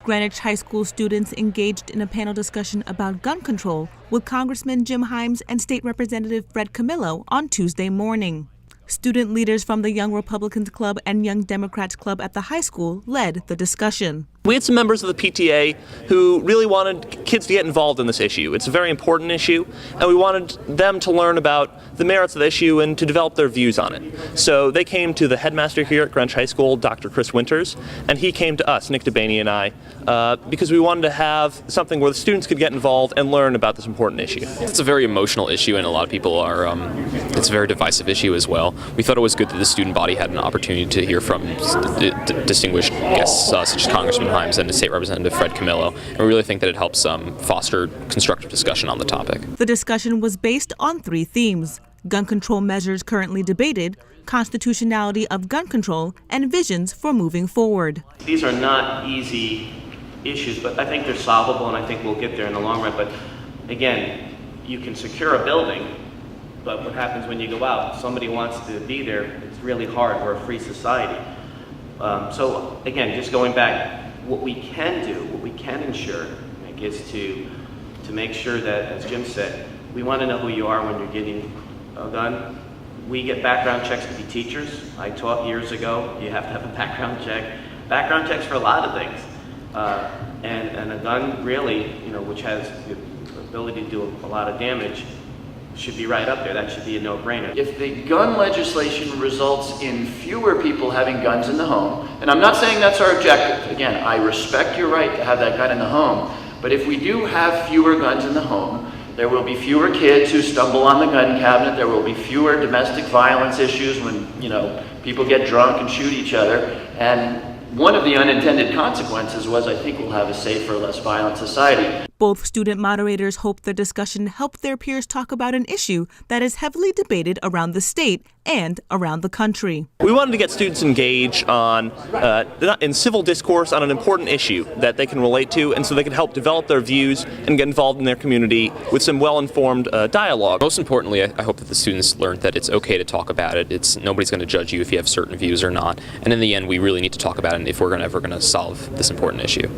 Greenwich High School students engaged in a panel discussion about gun control with Congressman Jim Himes and State Representative Fred Camillo on Tuesday morning. Student leaders from the Young Republicans Club and Young Democrats Club at the high school led the discussion. We had some members of the PTA who really wanted kids to get involved in this issue. It's a very important issue, and we wanted them to learn about the merits of the issue and to develop their views on it. So they came to the headmaster here at Greenwich High School, Dr. Chris Winters, and he came to us, Nick Debany and I, because we wanted to have something where the students could get involved and learn about this important issue. It's a very emotional issue, and a lot of people are, it's a very divisive issue as well. We thought it was good that the student body had an opportunity to hear from distinguished guests such as Congressman Himes and State Representative Fred Camillo, and we really think that it helps foster constructive discussion on the topic. The discussion was based on 3 themes: gun control measures currently debated, constitutionality of gun control, and visions for moving forward. These are not easy issues, but I think they're solvable, and I think we'll get there in the long run. But again, you can secure a building, but what happens when you go out? Somebody wants to be there. It's really hard. We're a free society. So again, just going back, what we can do, what we can ensure, I think, is to make sure that, as Jim said, we want to know who you are when you're getting a gun. We get background checks to be teachers. I taught years ago, you have to have a background check. Background checks for a lot of things. And a gun really, which has the ability to do a lot of damage, should be right up there. That should be a no-brainer. If the gun legislation results in fewer people having guns in the home, and I'm not saying that's our objective. Again, I respect your right to have that gun in the home, but if we do have fewer guns in the home, there will be fewer kids who stumble on the gun cabinet. There will be fewer domestic violence issues when, people get drunk and shoot each other. And one of the unintended consequences was, I think, we'll have a safer, less violent society. Both student moderators hope the discussion helped their peers talk about an issue that is heavily debated around the state and around the country. We wanted to get students engaged in civil discourse on an important issue that they can relate to, and so they can help develop their views and get involved in their community with some well-informed dialogue. Most importantly, I hope that the students learned that it's okay to talk about it. Nobody's going to judge you if you have certain views or not. And in the end, we really need to talk about it if we're ever going to solve this important issue.